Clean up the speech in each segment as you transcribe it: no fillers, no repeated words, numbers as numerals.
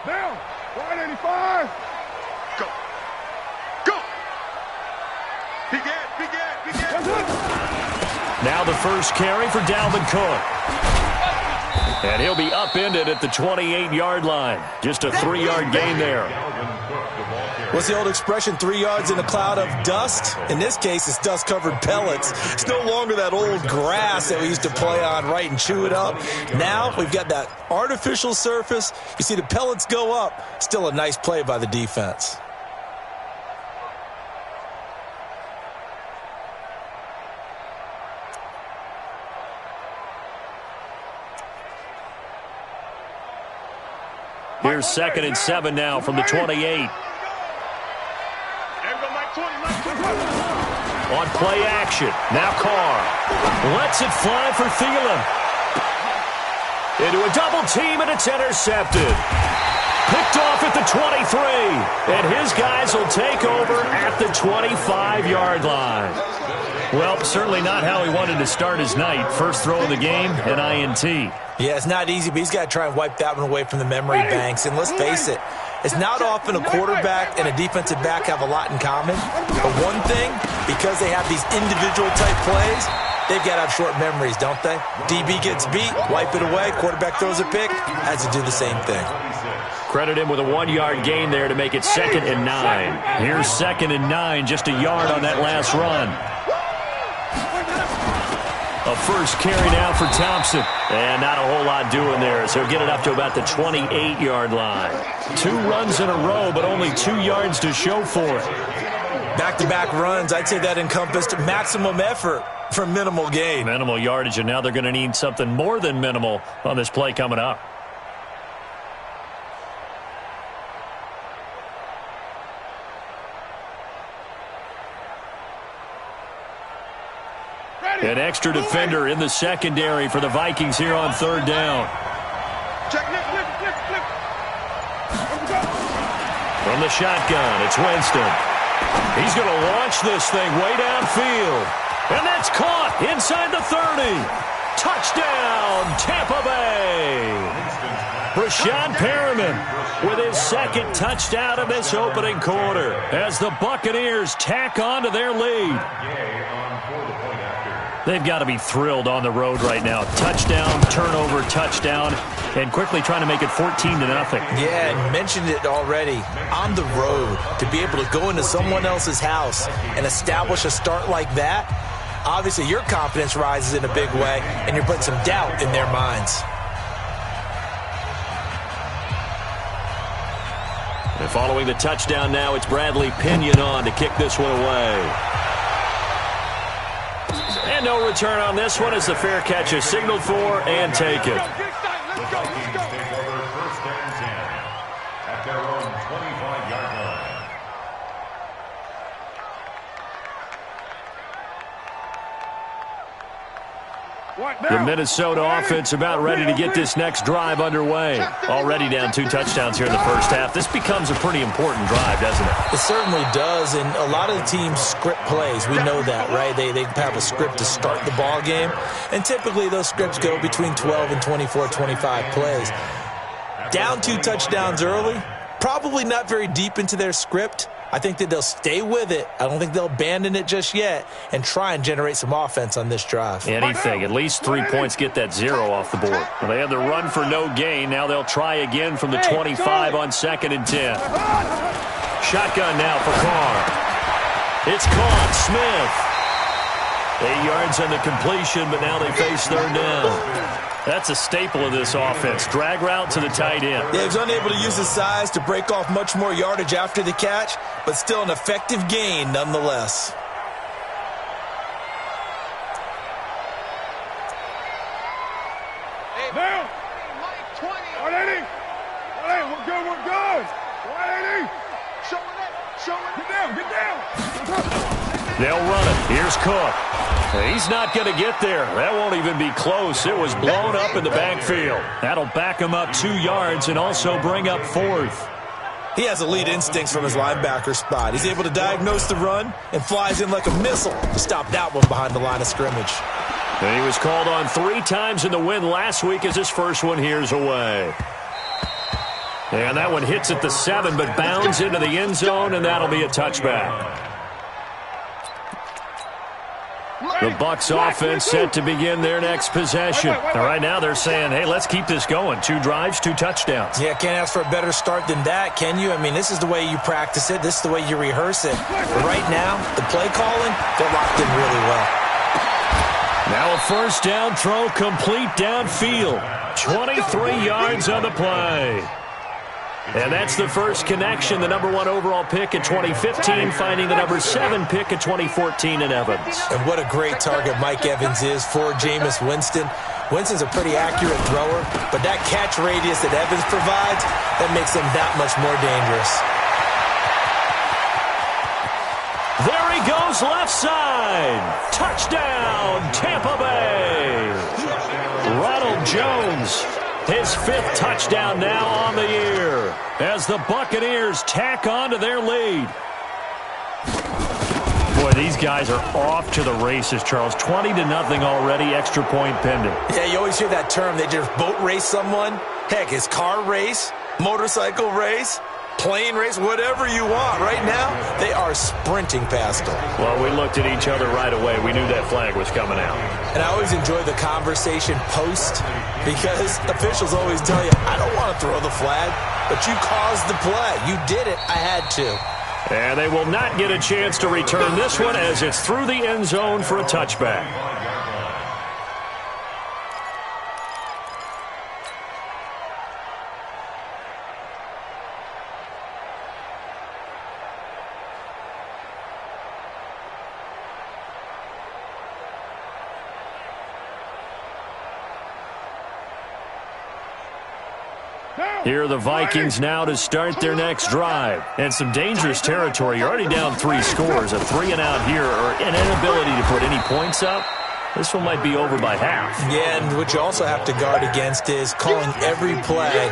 Down. 185. Go. Go. Begin. Now the first carry for Dalvin Cook. And he'll be upended at the 28-yard line. Just a 3-yard gain there. What's the old expression, 3 yards in a cloud of dust? In this case, it's dust-covered pellets. It's no longer that old grass that we used to play on, right, and chew it up. Now we've got that artificial surface. You see the pellets go up. Still a nice play by the defense. Here's 2nd and 7 now from the 28. On play action. Now Carr lets it fly for Thielen. Into a double team, and it's intercepted. Picked off at the 23. And his guys will take over at the 25-yard line. Well, certainly not how he wanted to start his night. First throw of the game, an INT. Yeah, it's not easy, but he's got to try and wipe that one away from the memory banks. And let's face it, it's not often a quarterback and a defensive back have a lot in common. But one thing, because they have these individual type plays, they've got to have short memories, don't they? DB gets beat, wipe it away, quarterback throws a pick, has to do the same thing. Credit him with a 1-yard gain there to make it 2nd and 9. Here's 2nd and 9, just a yard on that last run. A first carry now for Thompson. And not a whole lot doing there, so he'll get it up to about the 28-yard line. 2 runs in a row, but only 2 yards to show for it. Back-to-back runs, I'd say that encompassed maximum effort for minimal gain. Minimal yardage, and now they're going to need something more than minimal on this play coming up. An extra defender in the secondary for the Vikings here on 3rd down. From the shotgun, it's Winston. He's going to launch this thing way downfield. And that's caught inside the 30. Touchdown, Tampa Bay. Brashad Perriman with his 2nd touchdown of this opening quarter as the Buccaneers tack on to their lead. They've got to be thrilled on the road right now. Touchdown, turnover, touchdown, and quickly trying to make it 14-0. Yeah, and mentioned it already. On the road, to be able to go into someone else's house and establish a start like that, obviously your confidence rises in a big way, and you're putting some doubt in their minds. And following the touchdown now, it's Bradley Pinion on to kick this one away. And no return on this one as the fair catch is signaled for and taken. Let's go. First and 10 at their own 25-yard line. The Minnesota offense about ready to get this next drive underway. Already down 2 touchdowns here in the first half. This becomes a pretty important drive, doesn't it? It certainly does, and a lot of the teams script plays. We know that, right? They have a script to start the ball game, and typically those scripts go between 12 and 24, 25 plays. Down 2 touchdowns early, probably not very deep into their script. I think that they'll stay with it. I don't think they'll abandon it just yet and try and generate some offense on this drive. Anything. At least 3 points get that 0 off the board. Well, they had the run for no gain. Now they'll try again from the 25 on 2nd and 10. Shotgun now for Carr. It's caught. Smith. 8 yards on the completion, but now they face 3rd down. That's a staple of this offense. Drag route to the tight end. Yeah, he was unable to use his size to break off much more yardage after the catch, but still an effective gain nonetheless. Now! 180! 180, we're good! 180! Get down! They'll run it. Here's Cook. He's not going to get there. That won't even be close. It was blown up in the backfield. That'll back him up 2 yards and also bring up 4th. He has elite instincts from his linebacker spot. He's able to diagnose the run and flies in like a missile to stop that one behind the line of scrimmage. And he was called on 3 times in the win last week as his first one here's away. And that one hits at the 7, but bounds into the end zone, and that'll be a touchback. The Bucs offense set to begin their next possession. And right now they're saying, hey, let's keep this going. 2 drives, 2 touchdowns. Yeah, can't ask for a better start than that, can you? I mean, this is the way you practice it. This is the way you rehearse it. But right now, the play calling, they're locked in really well. Now a first down throw complete downfield. 23 yards on the play. And that's the first connection, the number 1 overall pick in 2015, finding the number 7 pick in 2014 in Evans. And what a great target Mike Evans is for Jameis Winston. Winston's a pretty accurate thrower, but that catch radius that Evans provides, that makes him that much more dangerous. There he goes, left side. Touchdown, Tampa Bay. Ronald Jones. His 5th touchdown now on the year as the Buccaneers tack on to their lead. Boy, these guys are off to the races, Charles. 20-0 already, extra point pending. Yeah, you always hear that term. They just boat race someone. Heck, it's car race, motorcycle race, plane race, whatever you want. Right now, they are sprinting past them. Well, we looked at each other right away. We knew that flag was coming out. And I always enjoy the conversation post because officials always tell you, I don't want to throw the flag, but you caused the play. You did it. I had to. And they will not get a chance to return this one as it's through the end zone for a touchback. Here are the Vikings now to start their next drive. And some dangerous territory. You're already down 3 scores. A 3-and-out here or an inability to put any points up. This one might be over by half. Yeah, and what you also have to guard against is calling every play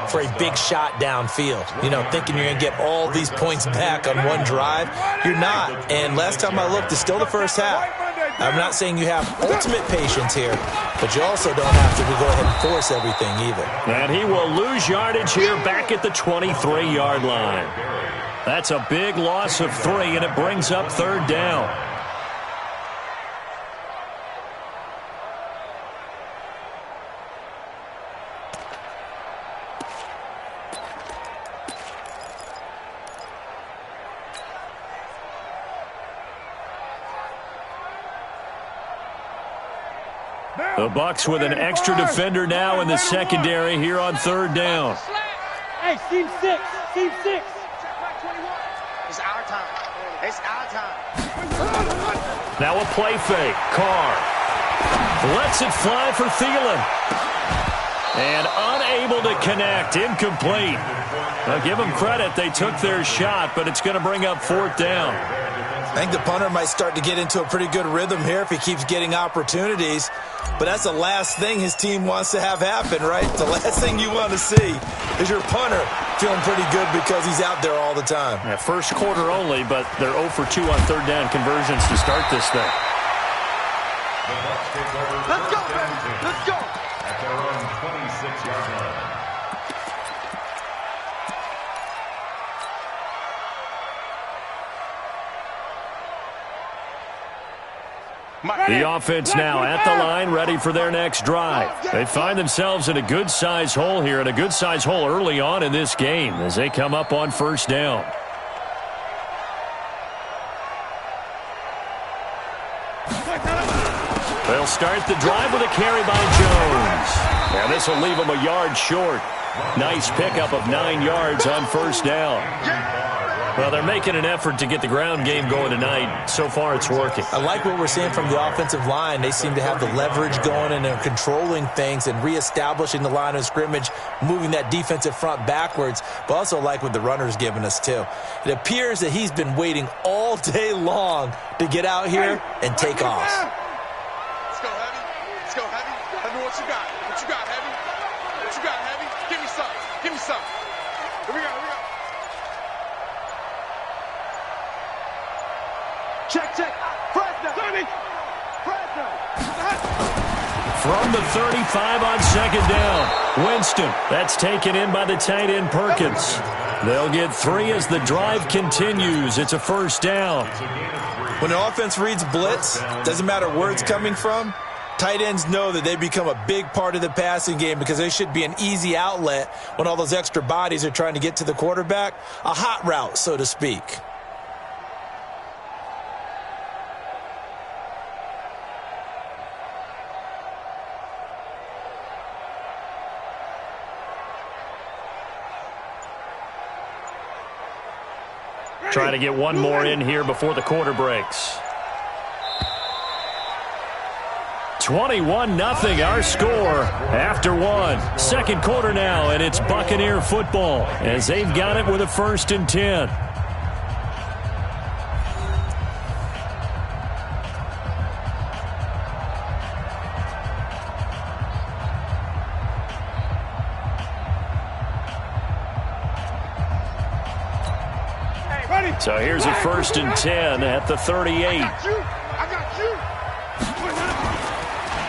for a big shot downfield. You know, thinking you're going to get all these points back on one drive. You're not. And last time I looked, it's still the first half. I'm not saying you have ultimate patience here, but you also don't have to go ahead and force everything either. And he will lose yardage here back at the 23-yard line. That's a big loss of 3, and it brings up 3rd down. The Bucs with an extra defender now in the secondary here on 3rd down. Hey, team 6, team 6. It's our time. It's our time. Now a play fake. Carr lets it fly for Thielen. And unable to connect. Incomplete. Now give them credit. They took their shot, but it's going to bring up 4th down. I think the punter might start to get into a pretty good rhythm here if he keeps getting opportunities. But that's the last thing his team wants to have happen, right? The last thing you want to see is your punter feeling pretty good because he's out there all the time. Yeah, first quarter only, but they're 0 for 2 on 3rd down conversions to start this thing. Let's go, baby. Let's go. At their own 26-yard line. The offense now at the line, ready for their next drive. They find themselves in a good-sized hole here, and a good-sized hole early on in this game as they come up on 1st down. They'll start the drive with a carry by Jones. And this will leave them a yard short. Nice pickup of 9 yards on 1st down. Well, they're making an effort to get the ground game going tonight. So far, it's working. I like what we're seeing from the offensive line. They seem to have the leverage going, and they're controlling things and reestablishing the line of scrimmage, moving that defensive front backwards, but also like what the runner's giving us, too. It appears that he's been waiting all day long to get out here and take off. Let's go, Heavy. Let's go, Heavy. Heavy, what you got? What you got, Heavy? What you got, Heavy? Give me some. Give me some. Here we go. Here we go. Check, check. Fresno. Fresno. from the 35 on second down. Winston, that's taken in by the tight end Perkins. They'll get 3 as the drive continues. It's a first down. When an offense reads blitz, doesn't matter where it's coming from, tight ends know that they become a big part of the passing game because they should be an easy outlet when all those extra bodies are trying to get to the quarterback. A hot route, so to speak. Trying to get one more in here before the quarter breaks. 21-0 our score after one. Second quarter now, and it's Buccaneer football as they've got it with a 1st and 10. So here's a 1st and 10 at the 38. I got you.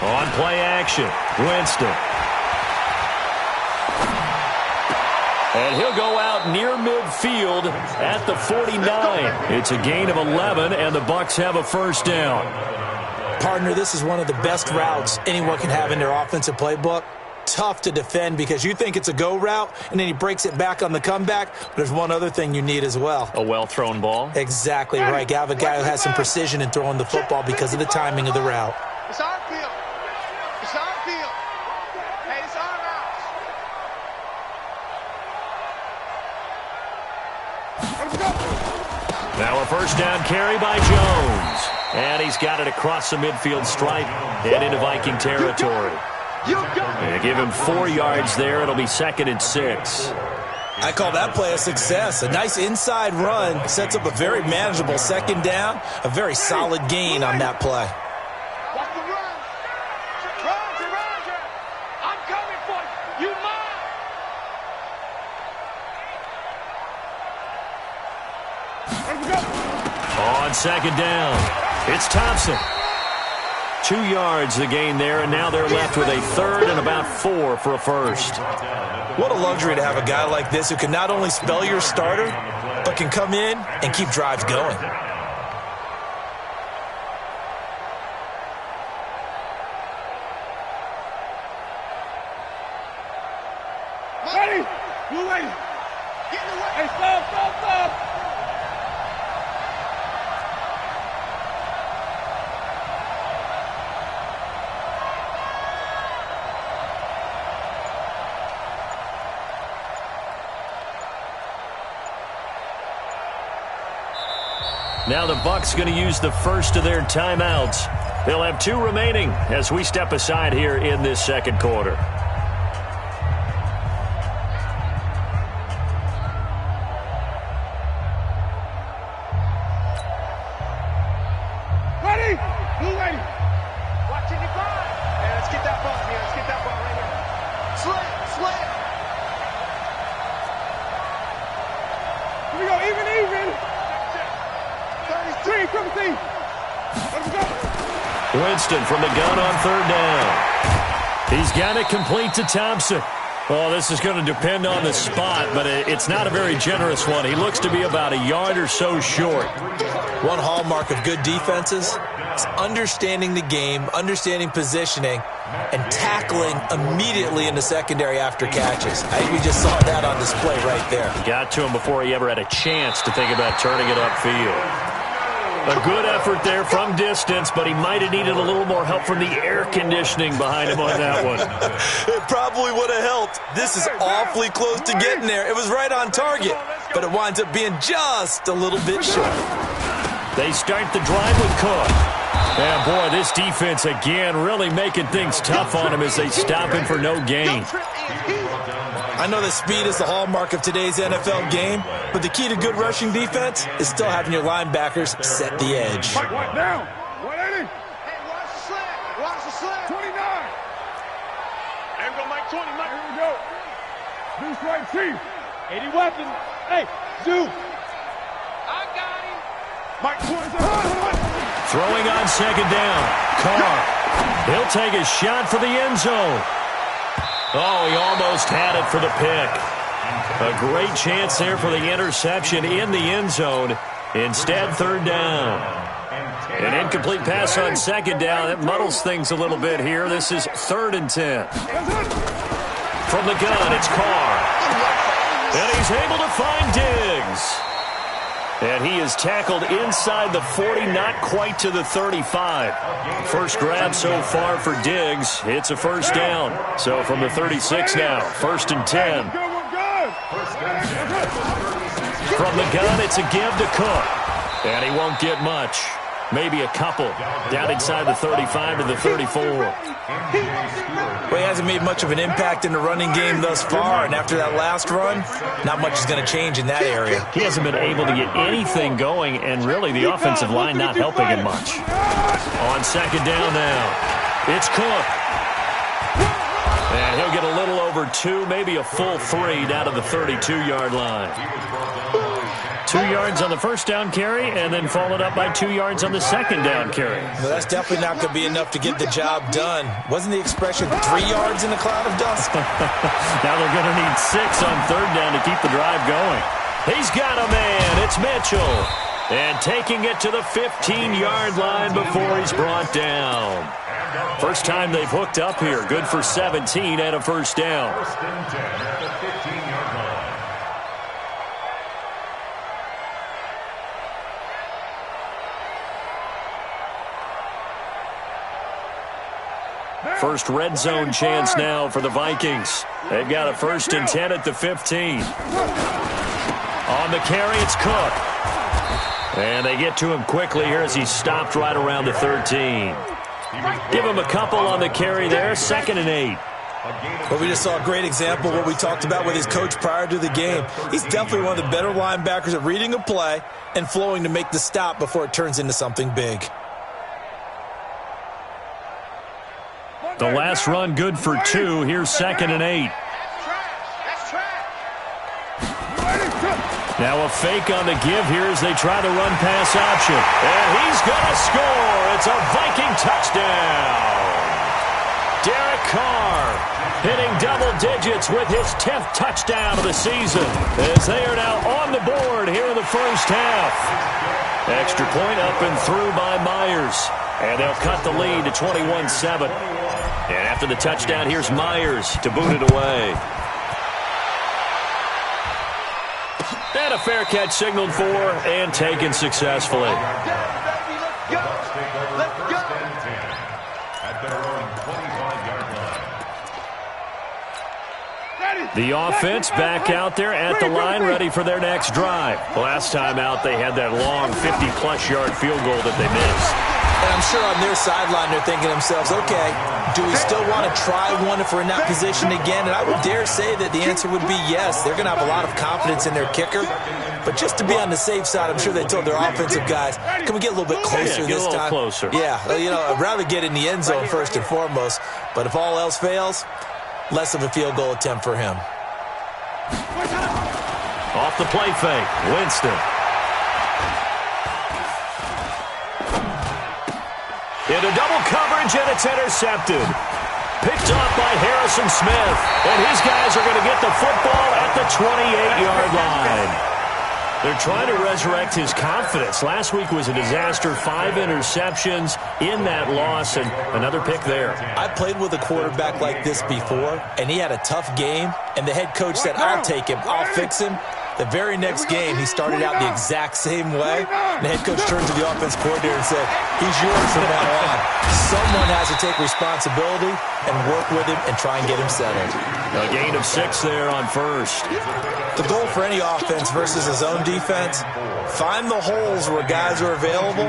On play action, Winston. And he'll go out near midfield at the 49. It's a gain of 11, and the Bucs have a first down. Partner, this is one of the best routes anyone can have in their offensive playbook. Tough to defend because you think it's a go route, and then he breaks it back on the comeback. But there's one other thing you need as well. A well-thrown ball. Exactly right. You have a guy who has some precision in throwing the football because of the timing of the route. It's our field. It's our field. Hey, it's our routes. Now a first down carry by Jones. And he's got it across the midfield stripe and into Viking territory. They give him 4 yards there. It'll be 2nd and 6. I call that play a success. A nice inside run sets up a very manageable second down. A very solid gain on that play. Watch the run. Roger. I'm coming for you. You mine. On second down, it's Thompson. 2 yards the gain there, and now they're left with a 3rd and about 4 for a first. What a luxury to have a guy like this who can not only spell your starter, but can come in and keep drives going. Ready? Blue lady. Get in the way. Hey, stop. Now the Bucs going to use the first of their timeouts. They'll have 2 remaining as we step aside here in this second quarter. Ready? Blue lady. Watch it, you grind. Hey, let's get that ball, man. Let's get that ball right here. Slam. Here we go, even. 33, 17. Let's go. Winston from the gun on 3rd down. He's got it complete to Thompson. Well, this is going to depend on the spot, but it's not a very generous one. He looks to be about a yard or so short. One hallmark of good defenses is understanding the game, understanding positioning, and tackling immediately in the secondary after catches. I think we just saw that on display right there. Got to him before he ever had a chance to think about turning it upfield. A good effort there from distance, but he might have needed a little more help from the air conditioning behind him on that one. It probably would have helped. This is awfully close to getting there. It was right on target, but it winds up being just a little bit short. They start the drive with Cook. And boy, this defense again really making things tough on him as they stop him for no gain. I know that speed is the hallmark of today's NFL game, but the key to good rushing defense is still having your linebackers set the edge. Mike, one down. 180. Hey, watch the slant. Watch the slant. 29. There we go, Mike 20, Mike. Here we go. Deuce right, Chief. 80 weapons. Hey, Zoo. I got him. Mike 20. Throwing on second down. Carr. He'll take a shot for the end zone. Oh, he almost had it for the pick. A great chance there for the interception in the end zone. Instead, third down. An incomplete pass on second down. It muddles things a little bit here. This is 3rd and 10. From the gun, it's Carr. And he's able to find Diggs. And he is tackled inside the 40, not quite to the 35. First grab so far for Diggs. It's a first down. So from the 36 now, 1st and 10. From the gun, it's a give to Cook. And he won't get much. Maybe a couple. Down inside the 35 to the 34. Well, he hasn't made much of an impact in the running game thus far, and after that last run, not much is going to change in that area. He hasn't been able to get anything going, and really the offensive line not helping him much. On second down now, it's Cook. And he'll get a little over 2, maybe a full 3 down to the 32-yard line. 2 yards on the first down carry, and then followed up by 2 yards on the second down carry. Well, that's definitely not going to be enough to get the job done. Wasn't the expression 3 yards in a cloud of dust? Now they're going to need 6 on third down to keep the drive going. He's got a man. It's Mitchell. And taking it to the 15-yard line before he's brought down. First time they've hooked up here. Good for 17 and a first down. 1st and 10 at the 15-yard line. First red zone chance now for the Vikings. They've got a 1st and 10 at the 15. On the carry, it's Cook. And they get to him quickly here as he's stopped right around the 13. Give him a couple on the carry there, 2nd and 8. Well, we just saw a great example of what we talked about with his coach prior to the game. He's definitely one of the better linebackers at reading a play and flowing to make the stop before it turns into something big. The last run good for 2. Here's 2nd and 8. Now a fake on the give here as they try the run pass option. And he's going to score. It's a Viking touchdown. Derek Carr hitting double digits with his 10th touchdown of the season as they are now on the board here in the first half. Extra point up and through by Myers. And they'll cut the lead to 21-7. And after the touchdown, here's Myers to boot it away. And a fair catch signaled for and taken successfully. The offense back out there at the line, ready for their next drive. Last time out, they had that long 50-plus yard field goal that they missed. And I'm sure on their sideline they're thinking to themselves, okay, do we still want to try one if we're in that position again? And I would dare say that the answer would be yes. They're going to have a lot of confidence in their kicker. But just to be on the safe side, I'm sure they told their offensive guys, can we get a little bit closer this time? Closer. Yeah, you know, I'd rather get in the end zone first and foremost. But if all else fails, less of a field goal attempt for him. Off the play fake, Winston. Into double coverage, and it's intercepted. Picked off by Harrison Smith. And his guys are going to get the football at the 28-yard line. They're trying to resurrect his confidence. Last week was a disaster. 5 interceptions in that loss, and another pick there. I played with a quarterback like this before, and he had a tough game, and the head coach said, I'll take him, I'll fix him. The very next game, he started out the exact same way. The head coach turned to the offense coordinator and said, he's yours from now on. Someone has to take responsibility and work with him and try and get him settled. A gain of 6 there on first. The goal for any offense versus his own defense, find the holes where guys are available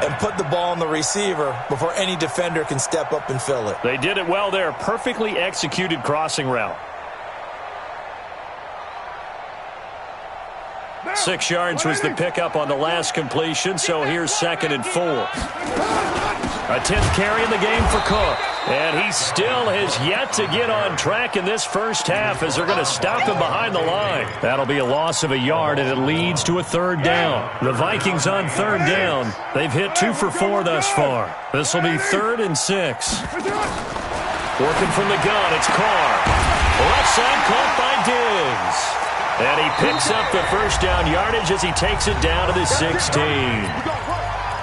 and put the ball on the receiver before any defender can step up and fill it. They did it well there. Perfectly executed crossing route. 6 yards was the pickup on the last completion, so here's 2nd and 4. A 10th carry in the game for Cook. And he still has yet to get on track in this first half as they're going to stop him behind the line. That'll be a loss of a yard, and it leads to a third down. The Vikings on third down. They've hit 2 for 4 thus far. This will be 3rd and 6. Working from the gun, it's Carr. Left side caught by Diggs. And he picks up the first down yardage as he takes it down to the 16.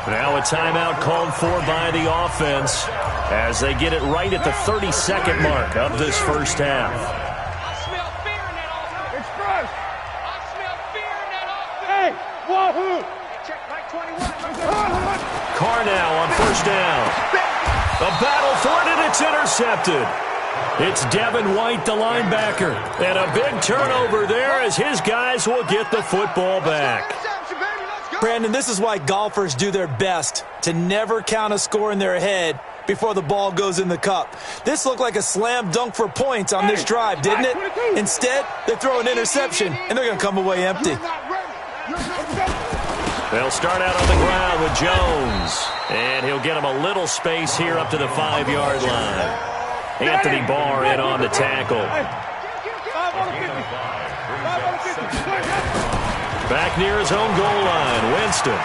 Now a timeout called for by the offense as they get it right at the 32nd mark of this first half. I smell fear in that offense. Express. I smell fear in that offense. Hey, wahoo. Check like 21. Carr now on first down. A battle for it, and it's intercepted. It's Devin White, the linebacker. And a big turnover there as his guys will get the football back. Brandon, this is why golfers do their best to never count a score in their head before the ball goes in the cup. This looked like a slam dunk for points on this drive, didn't it? Instead, they throw an interception, and they're going to come away empty. They'll start out on the ground with Jones, and he'll get him a little space here up to the 5-yard line. Anthony Barr in on the tackle. Back near his own goal line, Winston.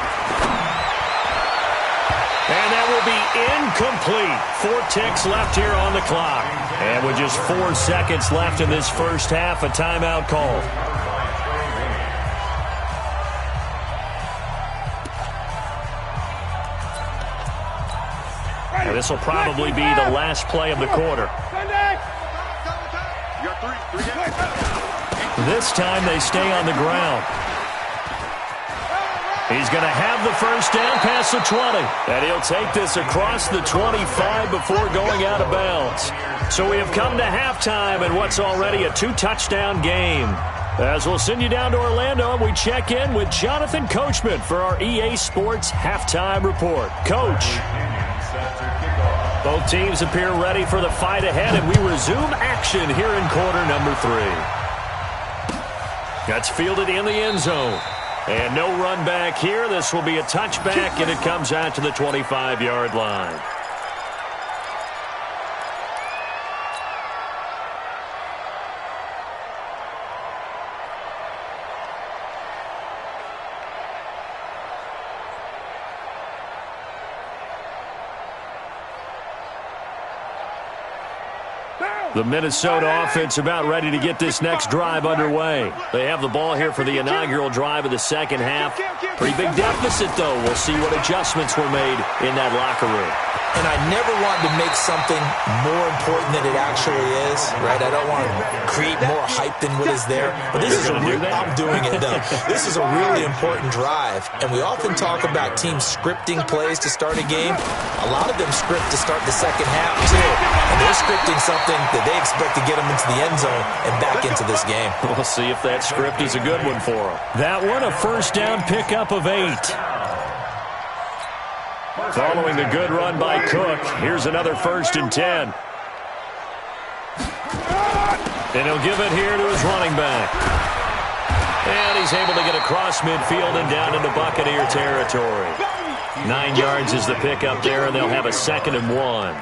And that will be incomplete. 4 ticks left here on the clock. And with just 4 seconds left in this first half, a timeout call. And this will probably be the last play of the quarter. This time they stay on the ground. He's going to have the first down past the 20. And he'll take this across the 25 before going out of bounds. So we have come to halftime in what's already a 2-touchdown game. As we'll send you down to Orlando, and we check in with Jonathan Coachman for our EA Sports Halftime Report. Coach. Both teams appear ready for the fight ahead, and we resume action here in quarter number 3. That's fielded in the end zone. And no run back here. This will be a touchback, and it comes out to the 25-yard line. The Minnesota offense about ready to get this next drive underway. They have the ball here for the inaugural drive of the second half. Pretty big deficit, though. We'll see what adjustments were made in that locker room. And I never want to make something more important than it actually is, right? I don't want to create more hype than what is there. But this is I'm doing it, though. This is a really important drive. And we often talk about teams scripting plays to start a game. A lot of them script to start the second half, too. And they're scripting something that they expect to get them into the end zone and back into this game. We'll see if that script is a good one for them. That one, a first down pickup of 8. Following the good run by Cook, here's another 1st and 10. And he'll give it here to his running back. And he's able to get across midfield and down into Buccaneer territory. 9 yards is the pickup there, and they'll have a 2nd and 1.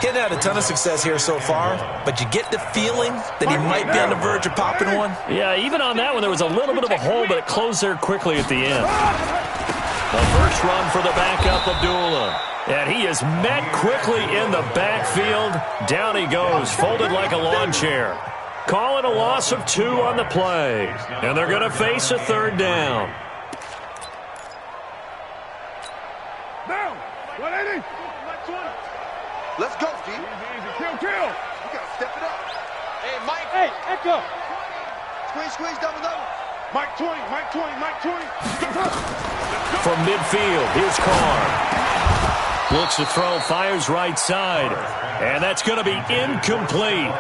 Getting had a ton of success here so far, but you get the feeling that he might be on the verge of popping one. Yeah, even on that one, there was a little bit of a hole, but it closed there quickly at the end. The first run for the backup, Abdullah. And he is met quickly in the backfield. Down he goes, folded like a lawn chair. Call it a loss of 2 on the play. And they're going to face a 3rd down. Down. 180. Let's go, D. Easy. Kill. We got to step it up. Hey, Mike. Hey, Echo. Squeeze, double. Mike 20. From midfield, here's Carr. Looks to throw, fires right side. And that's going to be incomplete.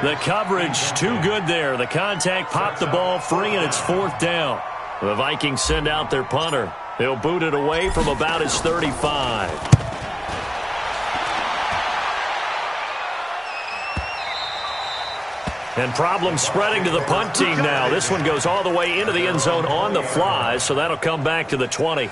The coverage too good there. The contact popped the ball free, and it's 4th down. The Vikings send out their punter. He'll boot it away from about his 35. And problems spreading to the punt team now. This one goes all the way into the end zone on the fly, so that'll come back to the 20.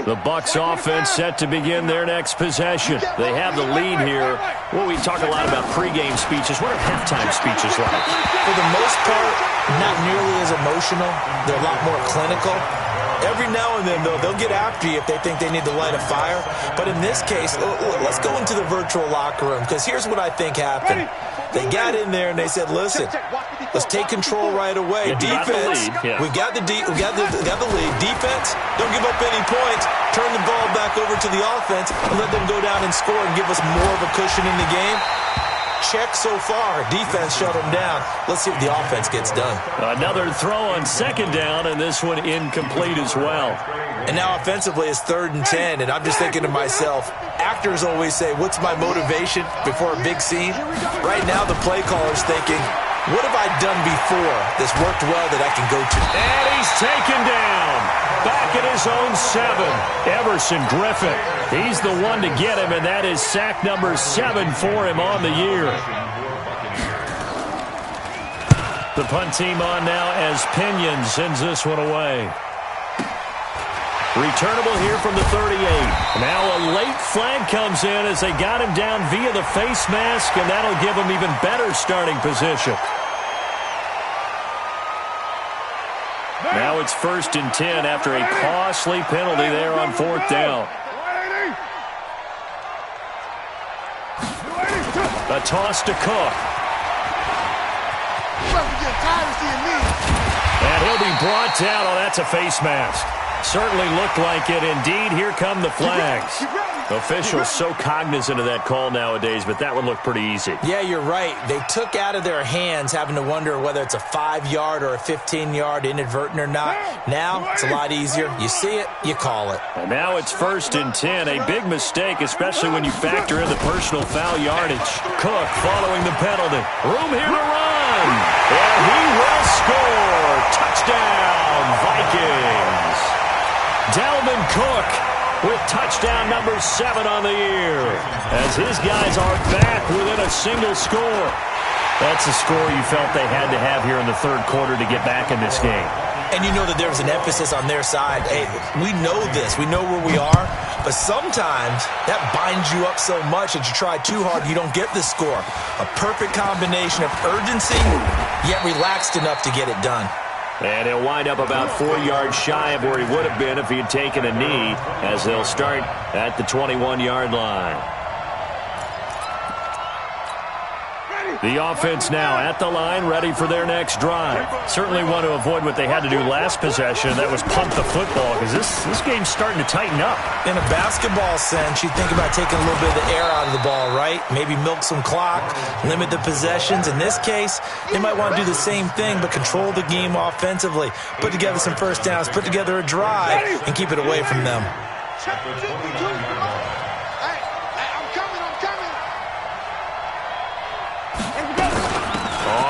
The Bucs offense set to begin their next possession. They have the lead here. Well, we talk a lot about pregame speeches. What are halftime speeches like? For the most part, not nearly as emotional. They're a lot more clinical. Every now and then, though, they'll get after you if they think they need to light a fire. But in this case, let's go into the virtual locker room, because here's what I think happened. They got in there and they said, listen, let's take control right away. Defense, we got the lead. Defense, don't give up any points. Turn the ball back over to the offense and let them go down and score and give us more of a cushion in the game. Check so far. Defense shut them down. Let's see what the offense gets done. Another throw on second down, and this one incomplete as well. And now offensively it's 3rd and 10, and I'm just thinking to myself, actors always say, what's my motivation before a big scene? Right now the play caller's thinking, what have I done before that's worked well that I can go to? And he's taken down. Back at his own 7. Everson Griffin. He's the one to get him, and that is sack number 7 for him on the year. The punt team on now as Pinion sends this one away. Returnable here from the 38. Now a late flag comes in as they got him down via the face mask, and that'll give him even better starting position. Now it's 1st and 10 after a costly penalty there on 4th down. A toss to Cook. And he'll be brought down. Oh, that's a face mask. Certainly looked like it. Indeed, here come the flags. Officials so cognizant of that call nowadays, but that one looked pretty easy. Yeah, you're right. They took out of their hands having to wonder whether it's a 5-yard or a 15-yard inadvertent or not. Now, it's a lot easier. You see it, you call it. And now it's 1st and 10. A big mistake, especially when you factor in the personal foul yardage. Cook following the penalty. Room here to run. And he will score. Touchdown, Vikings. Dalvin Cook with touchdown number 7 on the year, as his guys are back within a single score. That's a score you felt they had to have here in the 3rd quarter to get back in this game. And you know that there was an emphasis on their side. Hey, we know this. We know where we are. But sometimes that binds you up so much that you try too hard, you don't get the score. A perfect combination of urgency, yet relaxed enough to get it done. And he'll wind up about 4 yards shy of where he would have been if he had taken a knee, as they'll start at the 21-yard line. The offense now at the line, ready for their next drive. Certainly want to avoid what they had to do last possession, and that was punt the football, because this game's starting to tighten up. In a basketball sense, you think about taking a little bit of the air out of the ball, right? Maybe milk some clock, limit the possessions. In this case, they might want to do the same thing, but control the game offensively. Put together some first downs, put together a drive, and keep it away from them.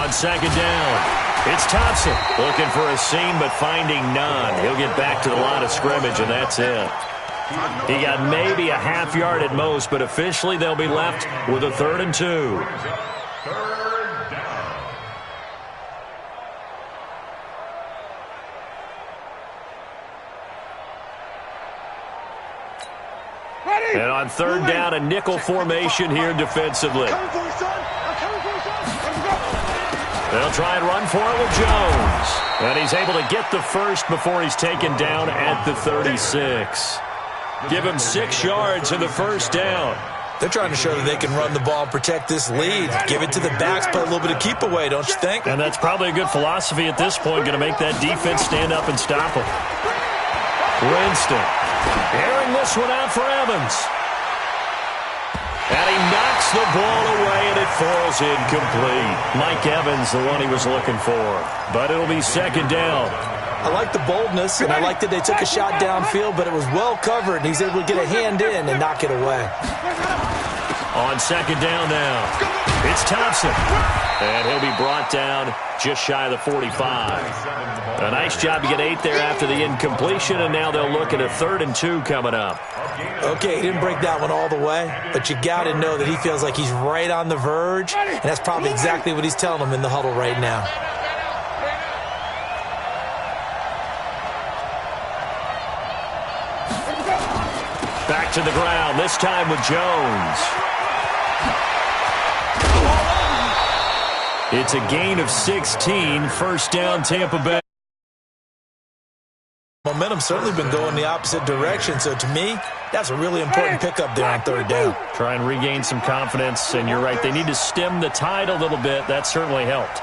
On second down, it's Thompson looking for a seam but finding none. He'll get back to the line of scrimmage, and that's it. He got maybe a half yard at most, but officially they'll be left with a 3rd and 2. 3rd down. And on 3rd down, a nickel formation here defensively. They'll try and run for it with Jones. And he's able to get the first before he's taken down at the 36. Give him 6 yards in the first down. They're trying to show that they can run the ball and protect this lead. Give it to the backs, play a little bit of keep away, don't you think? And that's probably a good philosophy at this point, going to make that defense stand up and stop them. Winston airing this one out for Evans. And he knocks the ball away, and it falls incomplete. Mike Evans, the one he was looking for. But it'll be 2nd down. I like the boldness, and I like that they took a shot downfield, but it was well covered, and he's able to get a hand in and knock it away. On 2nd down now, it's Thompson. And he'll be brought down just shy of the 45. A nice job to get 8 there after the incompletion, and now they'll look at a 3rd and 2 coming up. Okay, he didn't break that one all the way, but you got to know that he feels like he's right on the verge, and that's probably exactly what he's telling them in the huddle right now. Back to the ground, this time with Jones. It's a gain of 16, first down Tampa Bay. Momentum's certainly been going the opposite direction, so to me, that's a really important pickup there on third down. Try and regain some confidence, and you're right, they need to stem the tide a little bit. That certainly helped.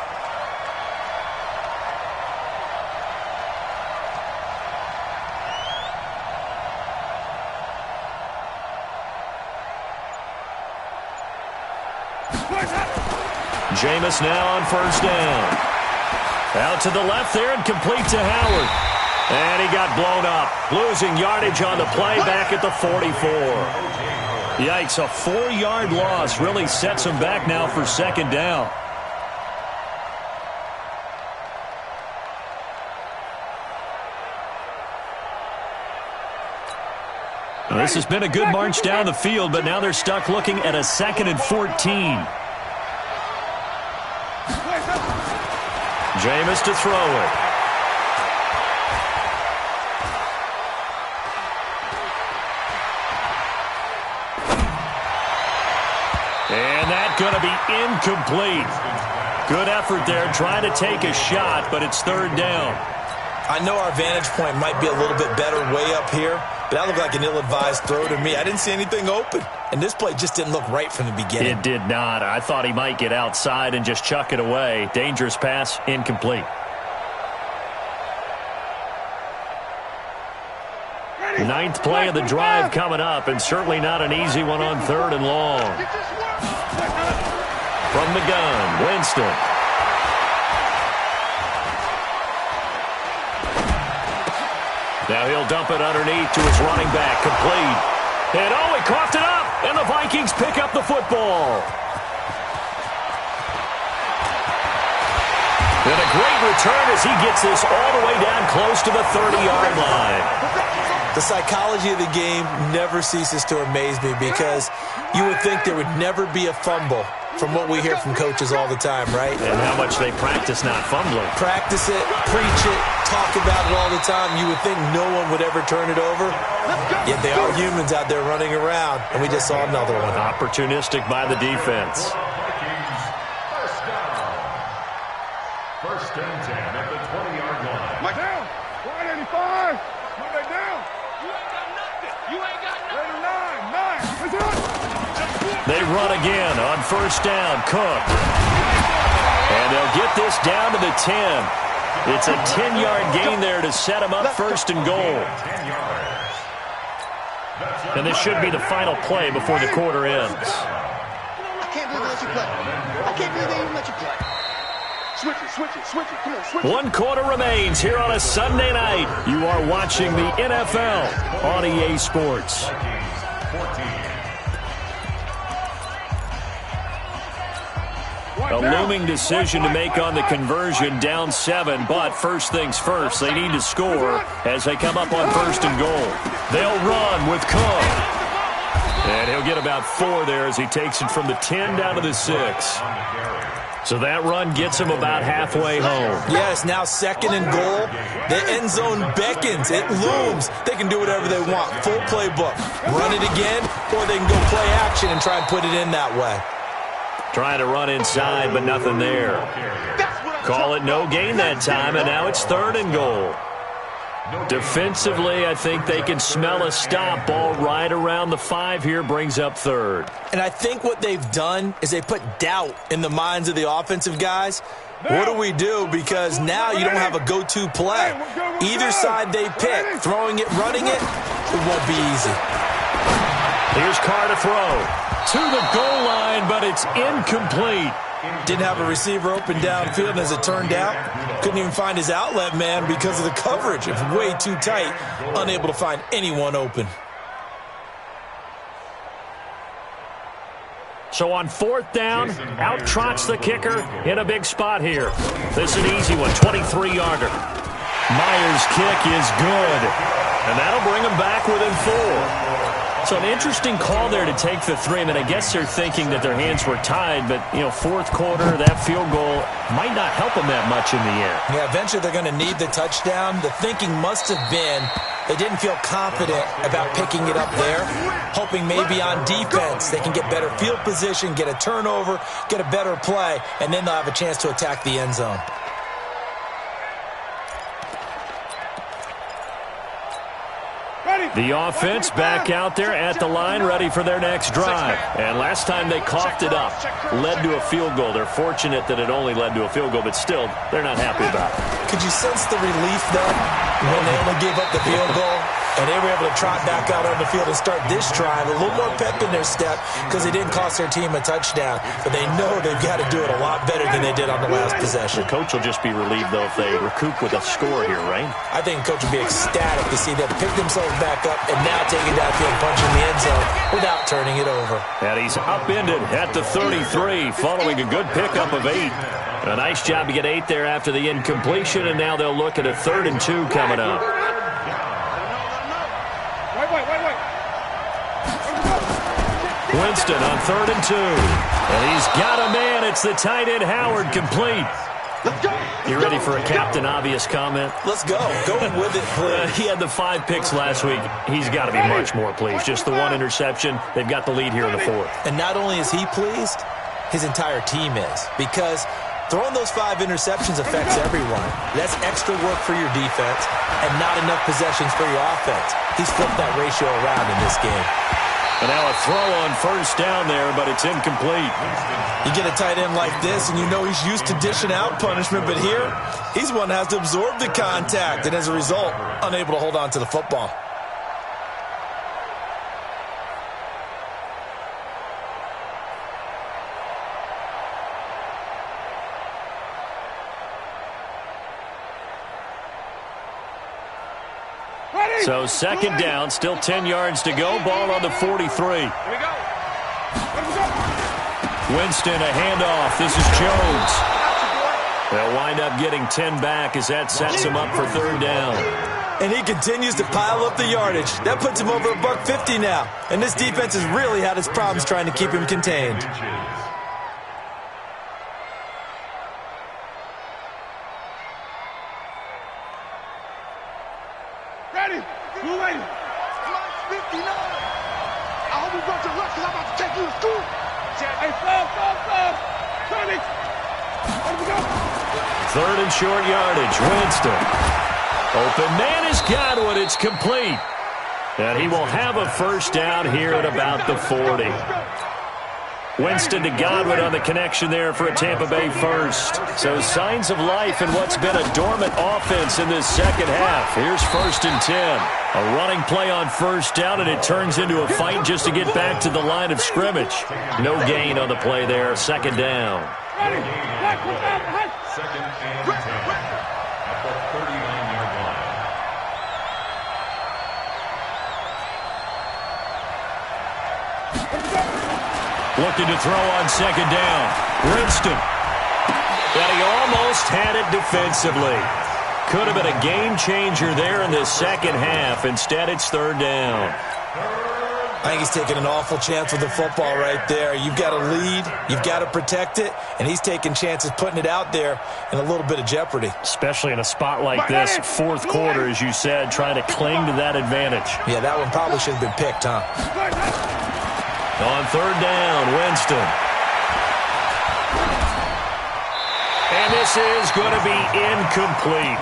Jameis now on first down. Out to the left there and complete to Howard. And he got blown up, losing yardage on the play back at the 44. Yikes, a 4-yard loss really sets him back now for second down. Well, this has been a good march down the field, but now they're stuck looking at a 2nd and 14. Jameis to throw it. And that's going to be incomplete. Good effort there, trying to take a shot, but it's third down. I know our vantage point might be a little bit better way up here, but that looked like an ill-advised throw to me. I didn't see anything open, and this play just didn't look right from the beginning. It did not. I thought he might get outside and just chuck it away. Dangerous pass, incomplete. Ninth play of the drive coming up, and certainly not an easy one on third and long. From the gun, Winston. Now he'll dump it underneath to his running back, complete. And oh, he coughed it up, and the Vikings pick up the football. And a great return as he gets this all the way down close to the 30-yard line. The psychology of the game never ceases to amaze me because you would think there would never be a fumble from what we hear from coaches all the time, right? And how much they practice not fumbling. Practice it, preach it, talk about it all the time. You would think no one would ever turn it over. Yet they are humans out there running around, and we just saw another one. Opportunistic by the defense. First and 10 at the 20-yard line. Mike down. 185. Move it down. You ain't got nothing. 9. Let's do it. They run again on first down. Cook. And they'll get this down to the 10. It's a 10-yard gain there to set them up first and goal. And this should be the final play before the quarter ends. I can't believe they let you play. I can't believe they even let you play. Switch it. Come on, switch it. One quarter remains here on a Sunday night. You are watching the NFL on EA Sports. A looming decision to make on the conversion, down 7, but first things first, they need to score as they come up on first and goal. They'll run with Cook. And he'll get about 4 there as he takes it from the 10 down to the 6. So that run gets him about halfway home. Yeah, it's now second and goal. The end zone beckons. It looms. They can do whatever they want. Full playbook. Run it again, or they can go play action and try and put it in that way. Trying to run inside, but nothing there. Call it no gain that time, and now it's third and goal. Defensively, I think they can smell a stop. Ball right around the 5 here, brings up third. And I think what they've done is they put doubt in the minds of the offensive guys. What do we do? Because now you don't have a go-to play. Either side they pick, throwing it, running it, it won't be easy. Here's Carr to throw. To the goal line, but it's incomplete. Didn't have a receiver open downfield, and as it turned out, couldn't even find his outlet man because of the coverage. It's way too tight, unable to find anyone open. So on fourth down, out trots the kicker in a big spot here. This is an easy one, 23-yarder. Myers' kick is good, and that'll bring him back within 4. So an interesting call there to take the 3. I mean, I guess they're thinking that their hands were tied, but, you know, fourth quarter, that field goal might not help them that much in the end. Yeah, eventually they're going to need the touchdown. The thinking must have been they didn't feel confident about picking it up there, hoping maybe on defense they can get better field position, get a turnover, get a better play, and then they'll have a chance to attack the end zone. The offense back out there at the line, ready for their next drive. And last time they coughed it up, led to a field goal. They're fortunate that it only led to a field goal, but still, they're not happy about it. Could you sense the relief, though, when they only gave up the field goal? And they were able to trot back out on the field and start this drive. A little more pep in their step because it didn't cost their team a touchdown. But they know they've got to do it a lot better than they did on the last possession. The coach will just be relieved, though, if they recoup with a score here, right? I think the coach will be ecstatic to see them pick themselves back up and now take it downfield, punch in the end zone without turning it over. And he's upended at the 33 following a good pickup of 8. A nice job to get 8 there after the incompletion, and now they'll look at a 3rd and 2 coming up. Winston on 3rd and 2. And he's got a man. It's the tight end, Howard, complete. You ready for a Captain Obvious comment? Let's go. Go with it, please. He had the 5 picks last week. He's got to be much more pleased. Just the 1 interception. They've got the lead here in the 4th. And not only is he pleased, his entire team is. Because throwing those 5 interceptions affects everyone. That's extra work for your defense and not enough possessions for your offense. He's flipped that ratio around in this game. And now a throw on 1st down there, but it's incomplete. You get a tight end like this, and you know he's used to dishing out punishment, but here, he's one that has to absorb the contact, and as a result, unable to hold on to the football. So 2nd down, still 10 yards to go. Ball on the 43. Here we go. Winston, a handoff. This is Jones. They'll wind up getting 10 back as that sets him up for 3rd down. And he continues to pile up the yardage. That puts him over $150 now. And this defense has really had its problems trying to keep him contained. Ready? You ready? Mike 59. I hope you brought your lunch because I'm about to take you to school. Hey, fall. Turn it. Let me go. 3rd and short yardage. Winston. Open man has got one. It's complete. And he will have a 1st down here at about the 40. Winston to Godwin on the connection there for a Tampa Bay 1st. So signs of life in what's been a dormant offense in this 2nd half. Here's 1st and 10. A running play on 1st down, and it turns into a fight just to get back to the line of scrimmage. No gain on the play there. 2nd down. 2nd and 10 at the 39-yard line. Looking to throw on 2nd down. Winston. And he almost had it defensively. Could have been a game changer there in the 2nd half. Instead, it's 3rd down. I think he's taking an awful chance with the football right there. You've got to lead, you've got to protect it, and he's taking chances putting it out there in a little bit of jeopardy. Especially in a spot like this, 4th quarter, as you said, trying to cling to that advantage. Yeah, that one probably should have been picked, huh? On 3rd down, Winston. And this is going to be incomplete.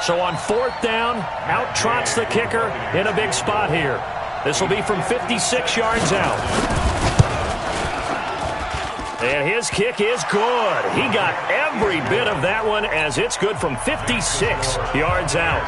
So on 4th down, out trots the kicker in a big spot here. This will be from 56 yards out. And his kick is good. He got every bit of that one as it's good from 56 yards out.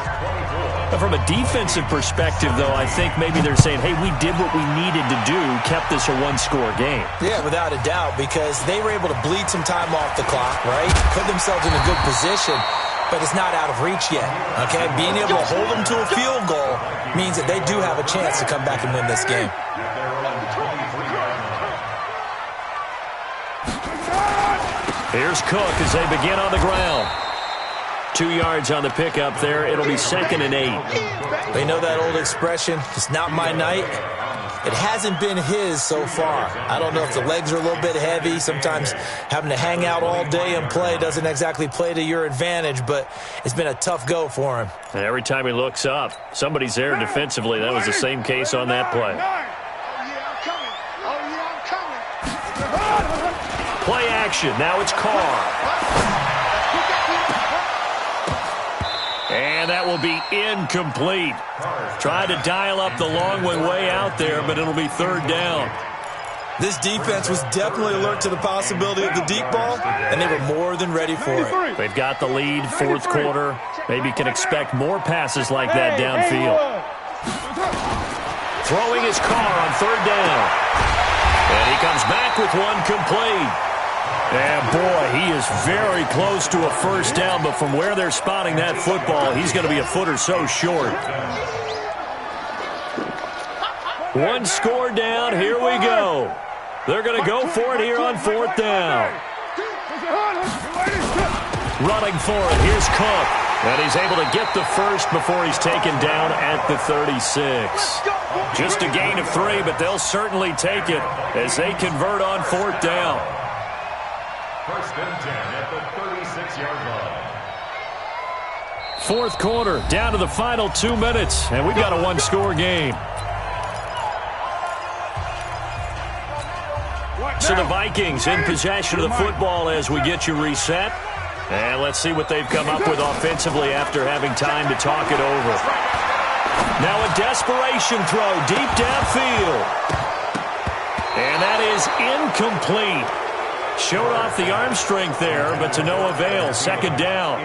But from a defensive perspective, though, I think maybe they're saying, hey, we did what we needed to do, kept this a 1-score game. Yeah, without a doubt, because they were able to bleed some time off the clock, right? Put themselves in a good position, but it's not out of reach yet, okay? Being able to hold them to a field goal means that they do have a chance to come back and win this game. Here's Cook as they begin on the ground. 2 yards on the pickup there. It'll be 2nd and 8. They know that old expression, it's not my night. It hasn't been his so far. I don't know if the legs are a little bit heavy. Sometimes having to hang out all day and play doesn't exactly play to your advantage, but it's been a tough go for him. And every time he looks up, somebody's there defensively. That was the same case on that play. Play action. Now it's Carr. And that will be incomplete. Tried to dial up the long way out there, but it'll be 3rd down. This defense was definitely alert to the possibility of the deep ball, and they were more than ready for it. They've got the lead, 4th quarter. Maybe can expect more passes like that downfield. Throwing his Carr on 3rd down. And he comes back with one complete. And, boy, he is very close to a 1st down, but from where they're spotting that football, he's going to be a foot or so short. One score down. Here we go. They're going to go for it here on 4th down. Running for it. Here's Cook. And he's able to get the first before he's taken down at the 36. Just a gain of 3, but they'll certainly take it as they convert on 4th down. 1st and 10 at the 36-yard line. 4th quarter, down to the final 2 minutes, and we've got a one-score game. So the Vikings in possession of the football as we get you reset. And let's see what they've come up with offensively after having time to talk it over. Now a desperation throw deep downfield. And that is incomplete. Showed off the arm strength there, but to no avail. 2nd down.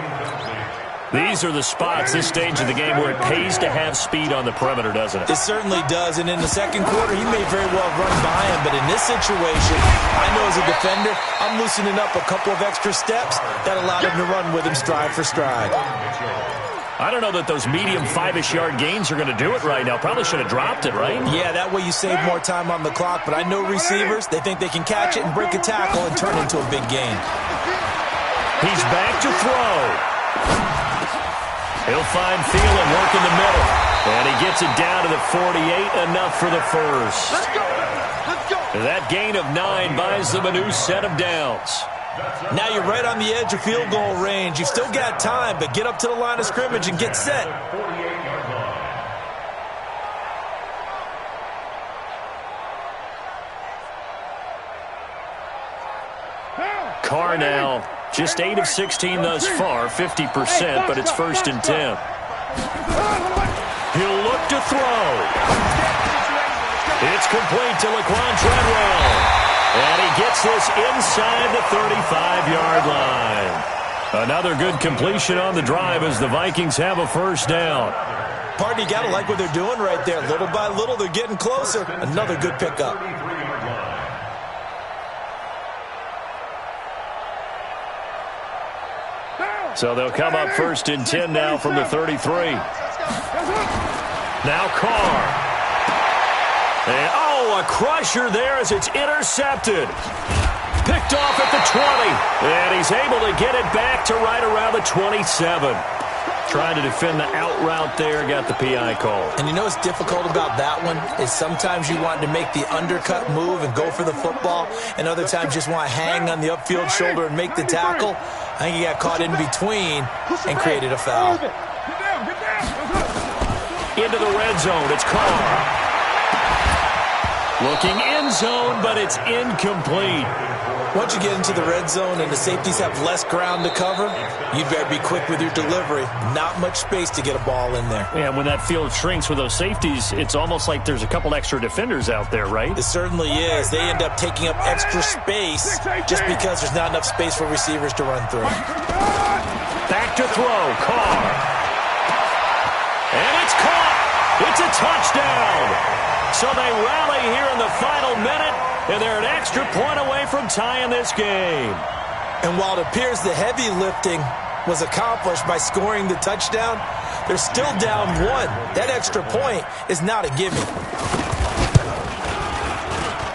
These are the spots, this stage of the game, where it pays to have speed on the perimeter, doesn't it? It certainly does, and in the 2nd quarter, he may very well run by him, but in this situation, I know as a defender, I'm loosening up a couple of extra steps that allowed him to run with him stride for stride. I don't know that those medium 5-ish yard gains are going to do it right now. Probably should have dropped it, right? Yeah, that way you save more time on the clock, but I know receivers, they think they can catch it and break a tackle and turn into a big gain. He's back to throw. He'll find Thielen working the middle. And he gets it down to the 48, enough for the first. Let's go. Let's go. That gain of 9 buys them a new set of downs. Now you're right on the edge of field goal range. You've still got time, but get up to the line of scrimmage and get set. Carr now just 8 of 16 thus far, 50%, but it's 1st and 10. He'll look to throw. It's complete to Laquan Treadwell. And he gets this inside the 35-yard line. Another good completion on the drive as the Vikings have a 1st down. Partner, you got to like what they're doing right there. Little by little, they're getting closer. Another good pickup. So they'll come up 1st and 10 now from the 33. Now Carr. And, a crusher there as it's intercepted. Picked off at the 20. And he's able to get it back to right around the 27. Trying to defend the out route there, got the PI call. And you know what's difficult about that one is sometimes you want to make the undercut move and go for the football, and other times just want to hang on the upfield shoulder and make the tackle. I think he got caught in between and created a foul. Into the red zone, it's Carr. Looking end zone, but it's incomplete. Once you get into the red zone and the safeties have less ground to cover, you better be quick with your delivery. Not much space to get a ball in there. Yeah, when that field shrinks with those safeties, it's almost like there's a couple extra defenders out there, right? It certainly is. They end up taking up extra space just because there's not enough space for receivers to run through. Back to throw, Carr. And it's caught. It's a touchdown. So they rally here in the final minute, and they're an extra point away from tying this game. And while it appears the heavy lifting was accomplished by scoring the touchdown, they're still down 1. That extra point is not a gimme.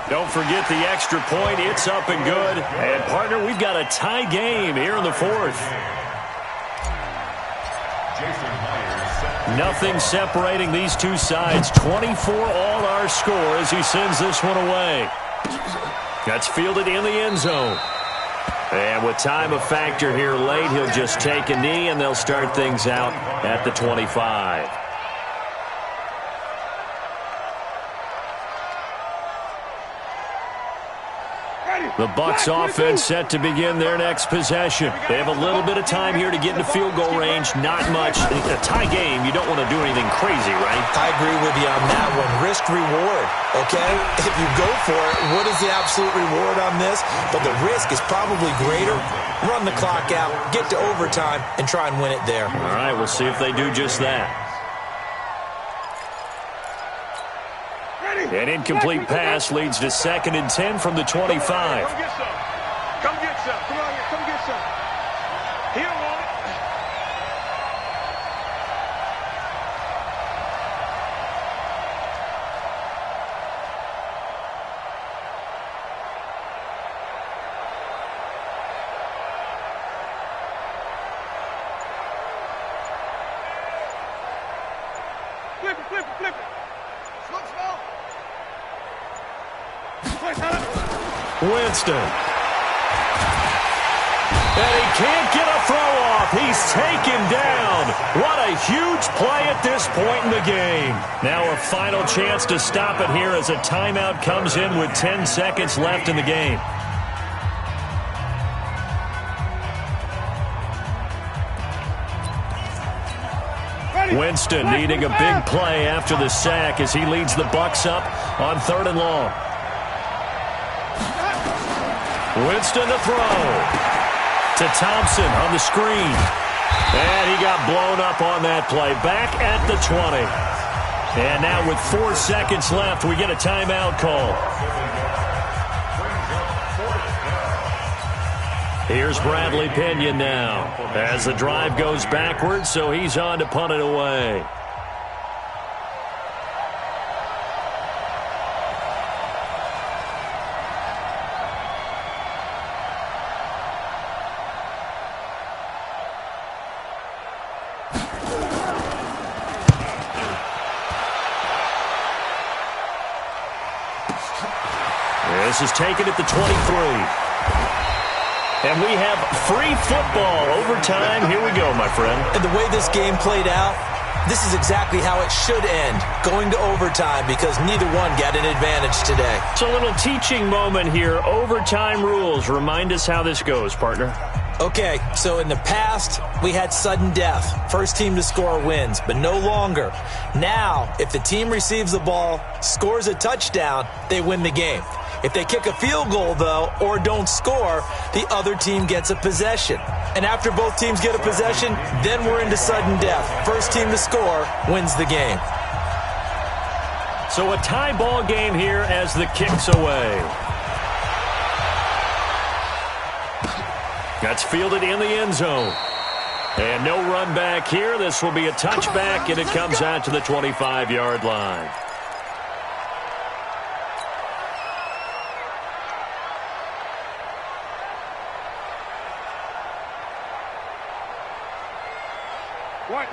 Don't forget the extra point. It's up and good. And, partner, we've got a tie game here in the 4th. Nothing separating these two sides. 24 all our score as he sends this one away. That's fielded in the end zone. And with time a factor here late, he'll just take a knee and they'll start things out at the 25. The Bucs offense set to begin their next possession. They have a little bit of time here to get into field goal range. Not much. In a tie game, you don't want to do anything crazy, right? I agree with you on that one. Risk reward, okay? If you go for it, what is the absolute reward on this? But the risk is probably greater. Run the clock out, get to overtime, and try and win it there. All right, we'll see if they do just that. An incomplete pass leads to 2nd and 10 from the 25. Come get some. Come get some. Come on here. Come get some. He don't want it. Flip it, flip it, flip it. Slow, slow. Winston. And he can't get a throw off. He's taken down. What a huge play at this point in the game. Now a final chance to stop it here as a timeout comes in with 10 seconds left in the game. Winston needing a big play after the sack as he leads the Bucs up on 3rd and long. Winston to throw to Thompson on the screen. And he got blown up on that play. Back at the 20. And now with 4 seconds left, we get a timeout call. Here's Bradley Pinion now as the drive goes backwards, so he's on to punt it away. This is taken at the 23. And we have free football overtime. Here we go, my friend. And the way this game played out, this is exactly how it should end, going to overtime, because neither one got an advantage today. It's a little teaching moment here. Overtime rules. Remind us how this goes, partner. Okay, so in the past, we had sudden death. First team to score wins, but no longer. Now, if the team receives the ball, scores a touchdown, they win the game. If they kick a field goal, though, or don't score, the other team gets a possession. And after both teams get a possession, then we're into sudden death. First team to score wins the game. So a tie ball game here as the kick's away. That's fielded in the end zone. And no run back here. This will be a touchback, and it comes out to the 25-yard line.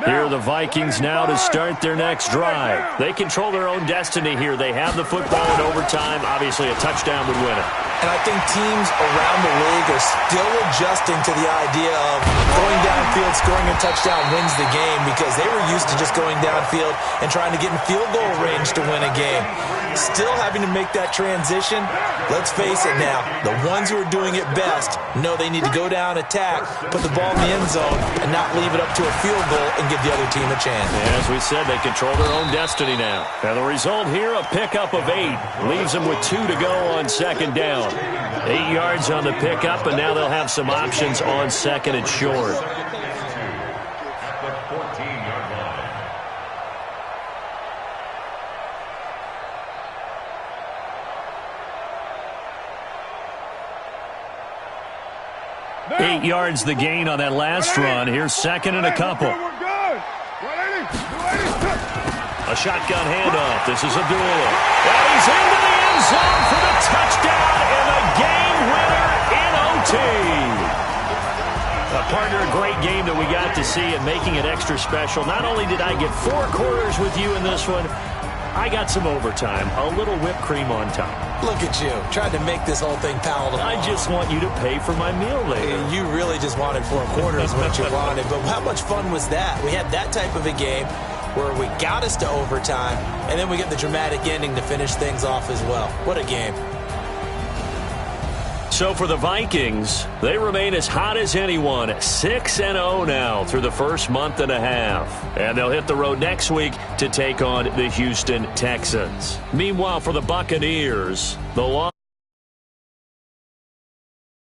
Here are the Vikings now to start their next drive. They control their own destiny here. They have the football in overtime. Obviously, a touchdown would win it. And I think teams around the league are still adjusting to the idea of going downfield, scoring a touchdown wins the game, because they were used to just going downfield and trying to get in field goal range to win a game. Still having to make that transition. Let's face it now, the ones who are doing it best know they need to go down, attack, put the ball in the end zone, and not leave it up to a field goal and give the other team a chance. As we said, they control their own destiny now. And the result here, a pickup of 8. Leaves them with 2 to go on 2nd down. 8 yards on the pickup, and now they'll have some options on 2nd and short. At the 14-yard line. 8 yards the gain on that last run. Here's 2nd and a couple. A shotgun handoff. This is Abdullah. And he's into the end zone for the touchdown and the game winner in OT. Partner, a great game that we got to see and making it extra special. Not only did I get 4 quarters with you in this one, I got some overtime, a little whipped cream on top. Look at you, trying to make this whole thing palatable. I just want you to pay for my meal later. You really just wanted 4 quarters what you wanted, but how much fun was that? We had that type of a game where we got us to overtime, and then we get the dramatic ending to finish things off as well. What a game. So for the Vikings, they remain as hot as anyone, 6-0 now through the first month and a half. And they'll hit the road next week to take on the Houston Texans. Meanwhile, for the Buccaneers, the